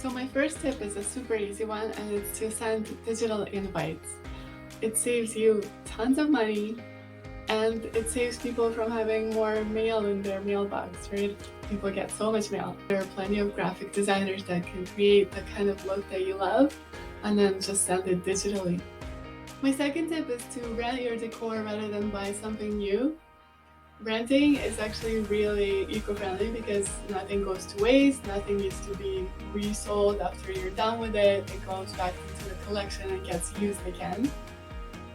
So my first tip is a super easy one, and it's to send digital invites. It saves you tons of money, and it saves people from having more mail in their mailbox, right? People get so much mail. There are plenty of graphic designers that can create the kind of look that you love and then just send it digitally. My second tip is to rent your decor rather than buy something new. Renting is actually really eco-friendly because nothing goes to waste, nothing needs to be resold after you're done with it. It goes back into the collection and gets used again.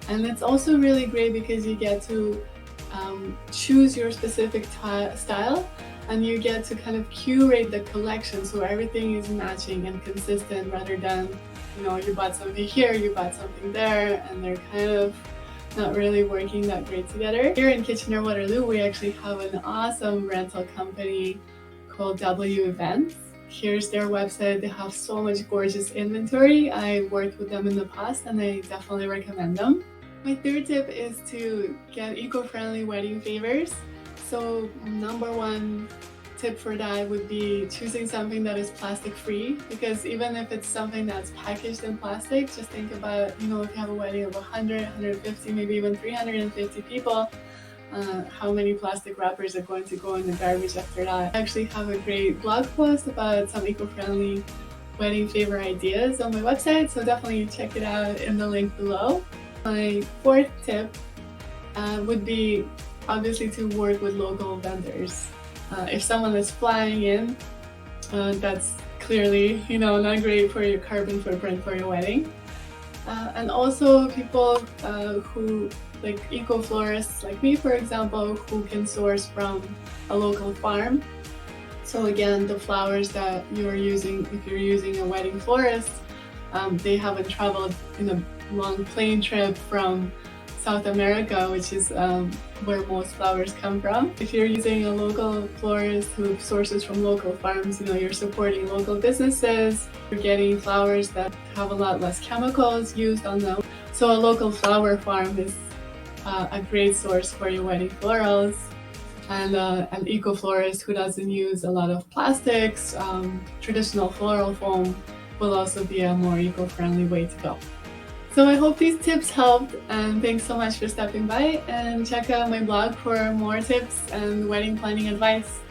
And it's also really great because you get to choose your specific style, and you get to kind of curate the collection so everything is matching and consistent, rather than, you bought something here, you bought something there, and they're kind of not really working that great together. Here in Kitchener-Waterloo, we actually have an awesome rental company called W Events. Here's their website. They have so much gorgeous inventory. I worked with them in the past and I definitely recommend them. My third tip is to get eco-friendly wedding favors. So number one tip for that would be choosing something that is plastic free, because even if it's something that's packaged in plastic, just think about, if you have a wedding of 100, 150, maybe even 350 people, how many plastic wrappers are going to go in the garbage after that. I actually have a great blog post about some eco-friendly wedding favor ideas on my website, so definitely check it out in the link below. My fourth tip would be obviously to work with local vendors. If someone is flying in, that's clearly, not great for your carbon footprint for your wedding. And also people who, like eco-florists like me, for example, who can source from a local farm. So again, the flowers that you're using, if you're using a wedding florist, they haven't traveled in a long plane trip from South America, which is where most flowers come from. If you're using a local florist who sources from local farms, you're supporting local businesses. You're getting flowers that have a lot less chemicals used on them. So a local flower farm is a great source for your wedding florals. And an eco-florist who doesn't use a lot of plastics, traditional floral foam, will also be a more eco-friendly way to go. So I hope these tips helped, and thanks so much for stopping by, and check out my blog for more tips and wedding planning advice.